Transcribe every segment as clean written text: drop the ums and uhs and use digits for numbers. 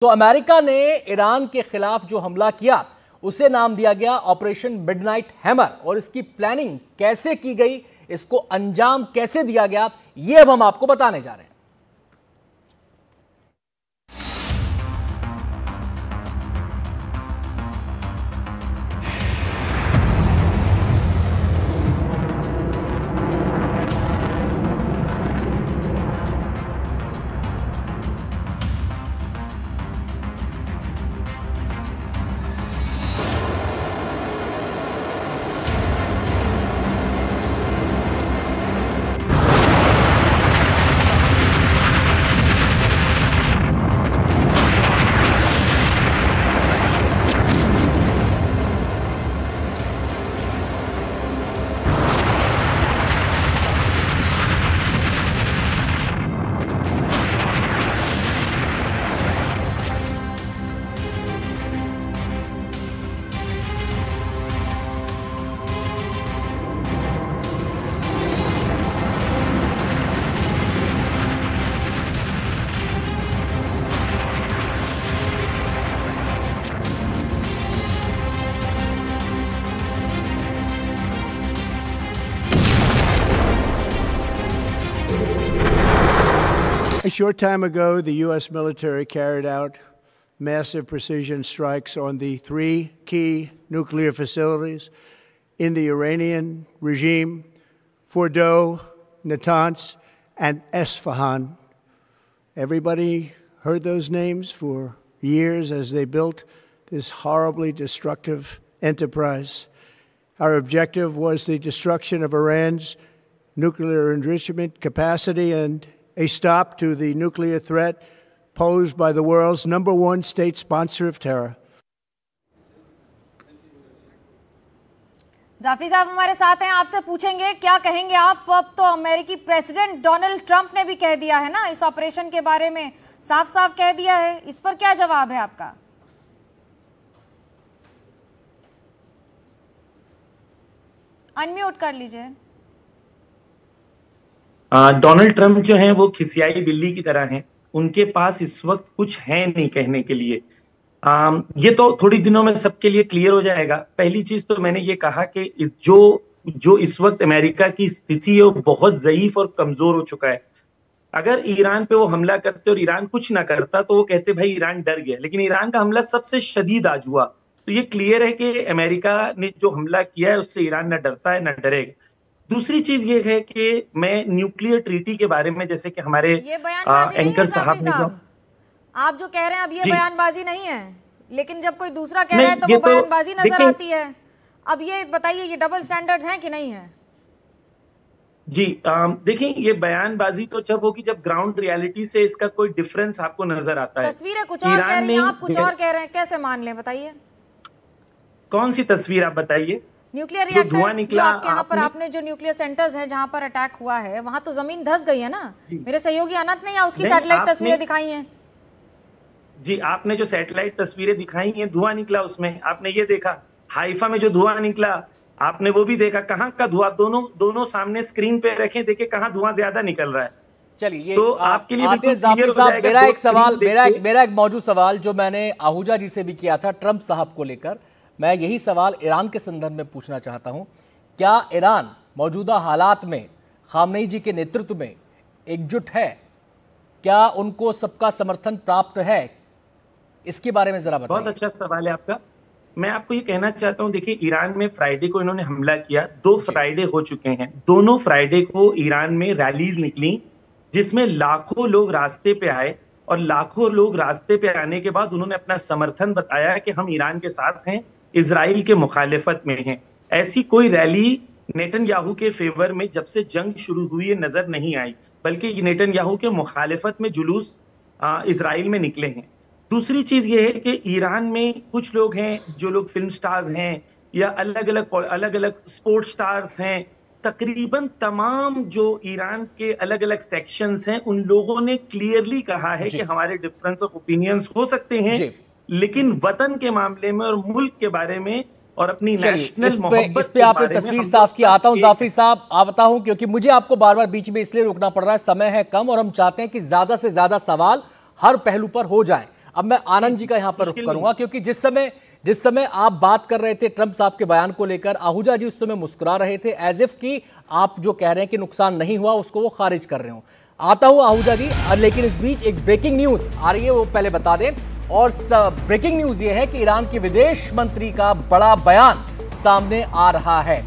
तो अमेरिका ने ईरान के खिलाफ जो हमला किया उसे नाम दिया गया ऑपरेशन मिडनाइट हैमर, और इसकी प्लानिंग कैसे की गई, इसको अंजाम कैसे दिया गया, यह अब हम आपको बताने जा रहे हैं। A short time ago, the U.S. military carried out massive precision strikes on the three key nuclear facilities in the Iranian regime: Fordow, Natanz, and Esfahan. Everybody heard those names for years as they built this horribly destructive enterprise. Our objective was the destruction of Iran's nuclear enrichment capacity and a stop to the nuclear threat posed by the world's #1 state sponsor of terror. Jafri साहब हमारे साथ हैं, आपसे पूछेंगे क्या कहेंगे आप। अब तो अमेरिकी प्रेसिडेंट डोनाल्ड ट्रंप ने भी कह दिया है ना इस ऑपरेशन के बारे में, साफ साफ कह दिया है, इस पर क्या जवाब है आपका? अनम्यूट कर लीजिए। डोनाल्ड ट्रंप जो हैं वो खिसियाई बिल्ली की तरह हैं, उनके पास इस वक्त कुछ है नहीं कहने के लिए। ये तो थोड़ी दिनों में सबके लिए क्लियर हो जाएगा। पहली चीज तो मैंने ये कहा कि जो इस वक्त अमेरिका की स्थिति है वो बहुत ज़ईफ और कमजोर हो चुका है। अगर ईरान पे वो हमला करते और ईरान कुछ ना करता तो वो कहते भाई ईरान डर गया, लेकिन ईरान का हमला सबसे शदीद आज हुआ। तो ये क्लियर है कि अमेरिका ने जो हमला किया है उससे ईरान न डरता है न डरेगा। दूसरी चीज ये है कि मैं न्यूक्लियर ट्रीटी के बारे में, जैसे कि हमारे एंकर साहब ने आप जो कह रहे हैं अब ये बयानबाजी नहीं है, लेकिन जब कोई दूसरा कह रहा है तो वो बयानबाजी नजर आती है। अब ये बताइए ये डबल स्टैंडर्ड्स हैं कि नहीं है? जी देखिए, ये बयानबाजी तो जब होगी जब ग्राउंड रियलिटी से इसका कोई डिफरेंस आपको नजर आता है। तस्वीरें कुछ और कह रही हैं, आप कुछ और कह रहे हैं, कैसे मान लें बताइए? कौन सी तस्वीर आप बताइए? न्यूक्लियर रिएक्टर जो आपके यहाँ पर आपने जो न्यूक्लियर सेंटर्स हैं जहाँ पर अटैक हुआ है वहां तो जमीन धंस गई है ना। मेरे सहयोगी अनंत ने या उसकी सैटेलाइट तस्वीरें दिखाई हैं। जी आपने जो सैटेलाइट तस्वीरें दिखाई हैं धुआं निकला उसमें, आपने ये देखा। हाइफा में जो धुआं निकला आपने वो भी देखा। कहाँ का धुआं? दोनों सामने स्क्रीन पे रखें, देखिए कहाँ धुआं ज्यादा निकल रहा है। चलिए तो आपके लिए मेरा एक मौजूद सवाल जो मैंने आहूजा जी से भी किया था ट्रंप साहब को लेकर, मैं यही सवाल ईरान के संदर्भ में पूछना चाहता हूं। क्या ईरान मौजूदा हालात में खामनेई जी के नेतृत्व में एकजुट है? क्या उनको सबका समर्थन प्राप्त है? इसके बारे में जरा बताइए। बहुत अच्छा सवाल है आपका। मैं आपको ये कहना चाहता हूं, देखिए ईरान में फ्राइडे को इन्होंने हमला किया, 2 फ्राइडे हो चुके हैं। दोनों फ्राइडे को ईरान में रैलीज निकली जिसमें लाखों लोग रास्ते पे आए, और लाखों लोग रास्ते पे आने के बाद उन्होंने अपना समर्थन बताया कि हम ईरान के साथ हैं, इजराइल के मुखालिफत में हैं। ऐसी कोई रैली नेतन्याहू के फेवर में जब से जंग शुरू हुई है नजर नहीं आई, बल्कि नेतन्याहू के मुखालिफत में जुलूस इजराइल में निकले हैं। दूसरी चीज ये है कि ईरान में कुछ लोग हैं जो लोग फिल्म स्टार्स हैं या अलग अलग स्पोर्ट्स स्टार्स हैं। तकरीबन तमाम जो ईरान के अलग अलग सेक्शंस हैं उन लोगों ने क्लियरली कहा है कि हमारे डिफरेंस ऑफ ओपिनियंस हो सकते हैं, लेकिन वतन के मामले में और मुल्क के बारे में और अपनी नेशनल मोहब्बत इस पे आपने तस्वीर साफ की। आता हूं जाफरी साहब, आता हूं क्योंकि मुझे आपको बार बार बीच में इसलिए रुकना पड़ रहा है, समय है कम और हम चाहते हैं कि ज्यादा से ज्यादा सवाल हर पहलू पर हो जाए। अब मैं आनंद जी का यहां पर रुख करूंगा, क्योंकि जिस समय आप बात कर रहे थे ट्रंप साहब के बयान को लेकर, आहूजा जी उस समय मुस्कुरा रहे थे, एज इफ कि आप जो कह रहे हैं कि नुकसान नहीं हुआ उसको वो खारिज कर रहे हो। आता हूं आहूजा जी, लेकिन इस बीच एक ब्रेकिंग न्यूज आ रही है, वो पहले बता दें। और ब्रेकिंग न्यूज ये है कि ईरान के विदेश मंत्री का बड़ा बयान सामने आ रहा है।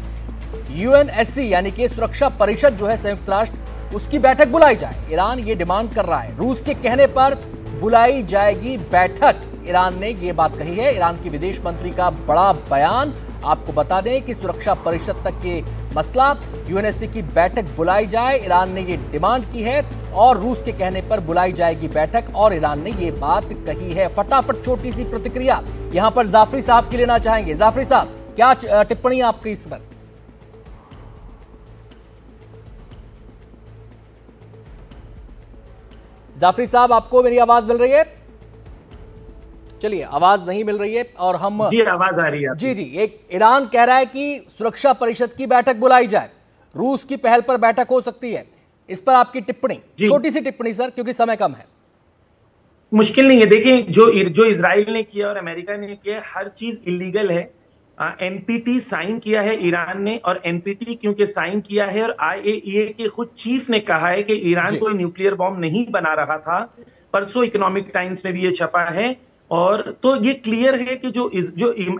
यूएनएससी यानी कि सुरक्षा परिषद जो है संयुक्त राष्ट्र, उसकी बैठक बुलाई जाए। ईरान ये डिमांड कर रहा है, रूस के कहने पर बुलाई जाएगी बैठक। ईरान ने ये बात कही है, ईरान की विदेश मंत्री का बड़ा बयान। आपको बता दें कि सुरक्षा परिषद तक ये मसला, यूएनएससी की बैठक बुलाई जाए, ईरान ने ये डिमांड की है और रूस के कहने पर बुलाई जाएगी बैठक, और ईरान ने ये बात कही है। फटाफट छोटी सी प्रतिक्रिया यहां पर जाफरी साहब की लेना चाहेंगे। जाफरी साहब, क्या टिप्पणी आपकी इस पर? जाफरी साहब, आपको मेरी आवाज मिल रही है? चलिए, आवाज नहीं मिल रही है और हम जी, आवाज आ रही है। जी जी, एक ईरान कह रहा है कि सुरक्षा परिषद की बैठक बुलाई जाए, रूस की पहल पर बैठक हो सकती है। इस पर आपकी टिप्पणी, छोटी सी टिप्पणी सर, क्योंकि समय कम है। मुश्किल नहीं है, देखिए जो इजराइल ने किया और अमेरिका ने किया, हर चीज इलीगल है। एनपीटी साइन किया है ईरान ने, और एनपीटी क्योंकि साइन किया है और आईएईए के खुद चीफ ने कहा है कि ईरान कोई न्यूक्लियर बॉम्ब नहीं बना रहा था। परसों इकोनॉमिक टाइम्स में भी ये छपा है। और तो ये क्लियर है कि जो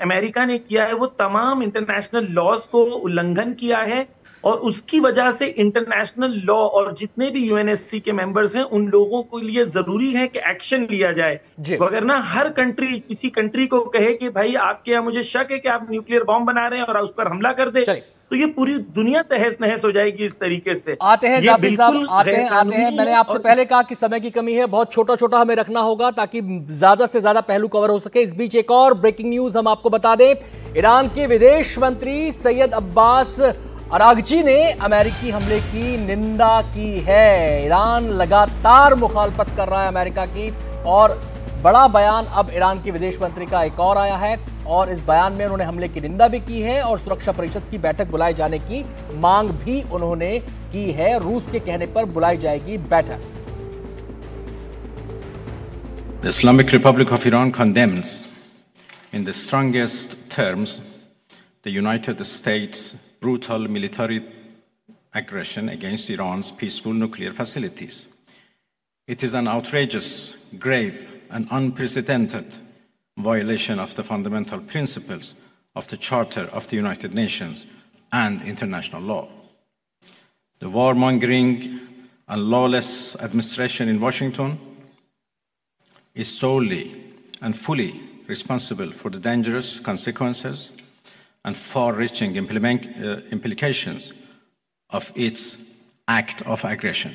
अमेरिका ने किया है वो तमाम इंटरनेशनल लॉज को उल्लंघन किया है, और उसकी वजह से इंटरनेशनल लॉ और जितने भी यूएनएससी के मेंबर्स हैं उन लोगों के लिए जरूरी है कि एक्शन लिया जाए। वगरना हर कंट्री किसी कंट्री को कहे कि भाई आपके यहाँ मुझे शक है कि आप न्यूक्लियर बॉम्ब बना रहे हैं और उस पर हमला कर दे, तो ये पूरी दुनिया तहस नहस हो जाएगी इस तरीके से। आते हैं जाफरी साहब, आते हैं। मैंने आपसे पहले कहा कि समय की कमी है, बहुत छोटा छोटा हमें रखना होगा ताकि ज्यादा से ज्यादा पहलू कवर हो सके। इस बीच एक और ब्रेकिंग न्यूज हम आपको बता दें। ईरान के विदेश मंत्री सैयद अब्बास अरागची ने अमेरिकी हमले की निंदा की है। ईरान लगातार मुखालफत कर रहा है अमेरिका की, और बड़ा बयान अब ईरान के विदेश मंत्री का एक और आया है, और इस बयान में उन्होंने हमले की निंदा भी की है और सुरक्षा परिषद की बैठक बुलाए जाने की मांग भी उन्होंने की है। रूस के कहने पर बुलाई जाएगी बैठक। The Islamic Republic of Iran condemns in the strongest terms the United States' brutal military aggression against Iran's peaceful nuclear facilities. It is an outrageous, grave, and unprecedented violation of the fundamental principles of the Charter of the United Nations and international law. The warmongering and lawless administration in Washington is solely and fully responsible for the dangerous consequences and far-reaching implications of its act of aggression.